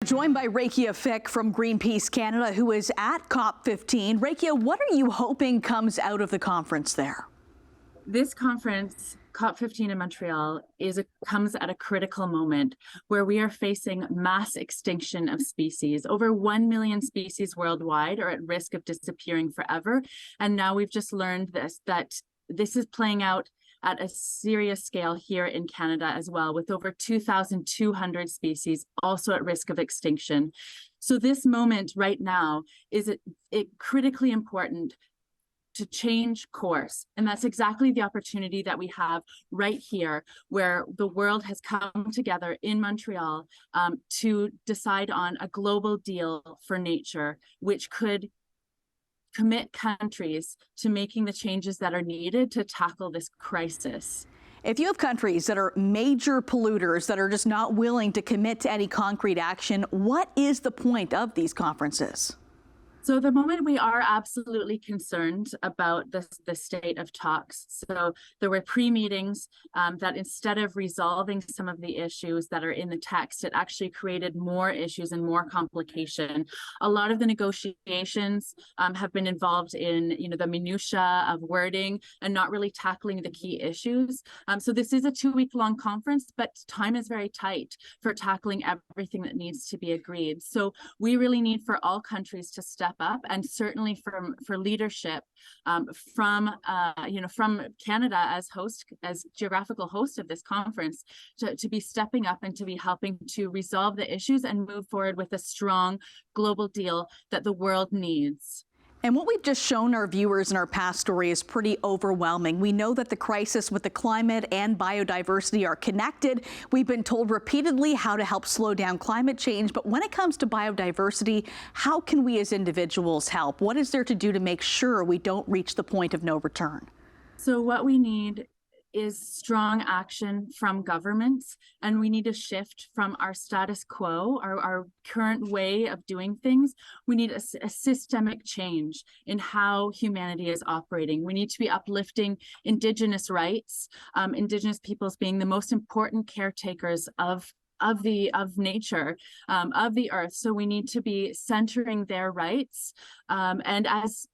Joined by Rakia Fick from Greenpeace Canada, who is at COP15. Rakia, what are you hoping comes out of the conference there? This conference, COP15 in Montreal, comes at a critical moment where we are facing mass extinction of species. Over 1 million species worldwide are at risk of disappearing forever. And now we've just learned that this is playing out at a serious scale here in Canada as well, with over 2,200 species also at risk of extinction. So this moment right now is critically important to change course. And that's exactly the opportunity that we have right here, where the world has come together in Montreal to decide on a global deal for nature, which could commit countries to making the changes that are needed to tackle this crisis. If you have countries that are major polluters that are just not willing to commit to any concrete action, what is the point of these conferences? So at the moment, we are absolutely concerned about the state of talks. So there were pre-meetings that instead of resolving some of the issues that are in the text, it actually created more issues and more complication. A lot of the negotiations have been involved in the minutiae of wording and not really tackling the key issues. So this is a 2-week-long conference, but time is very tight for tackling everything that needs to be agreed. So we really need for all countries to step up, and certainly for leadership from Canada as geographical host of this conference to be stepping up and to be helping to resolve the issues and move forward with a strong global deal that the world needs. And what we've just shown our viewers in our past story is pretty overwhelming. We know that the crisis with the climate and biodiversity are connected. We've been told repeatedly how to help slow down climate change. But when it comes to biodiversity, how can we as individuals help? What is there to do to make sure we don't reach the point of no return? So what we need is strong action from governments, and we need to shift from our status quo, our current way of doing things. We need a systemic change in how humanity is operating. We need to be uplifting Indigenous rights, Indigenous peoples being the most important caretakers of nature, of the earth. So we need to be centering their rights. And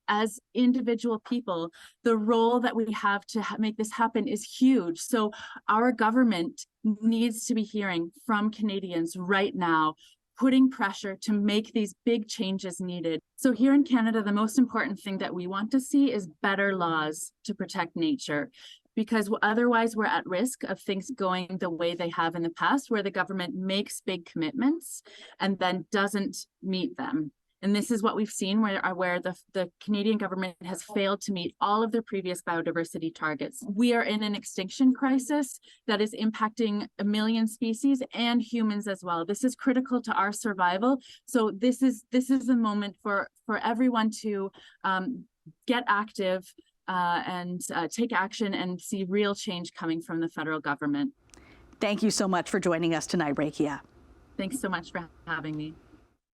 as individual people, the role that we have to make this happen is huge. So our government needs to be hearing from Canadians right now, putting pressure to make these big changes needed. So here in Canada, the most important thing that we want to see is better laws to protect nature, because otherwise we're at risk of things going the way they have in the past, where the government makes big commitments and then doesn't meet them. And this is what we've seen where the Canadian government has failed to meet all of their previous biodiversity targets. We are in an extinction crisis that is impacting 1 million species and humans as well. This is critical to our survival. So this is the moment for everyone to get active and take action and see real change coming from the federal government. Thank you so much for joining us tonight, Rakia. Thanks so much for having me.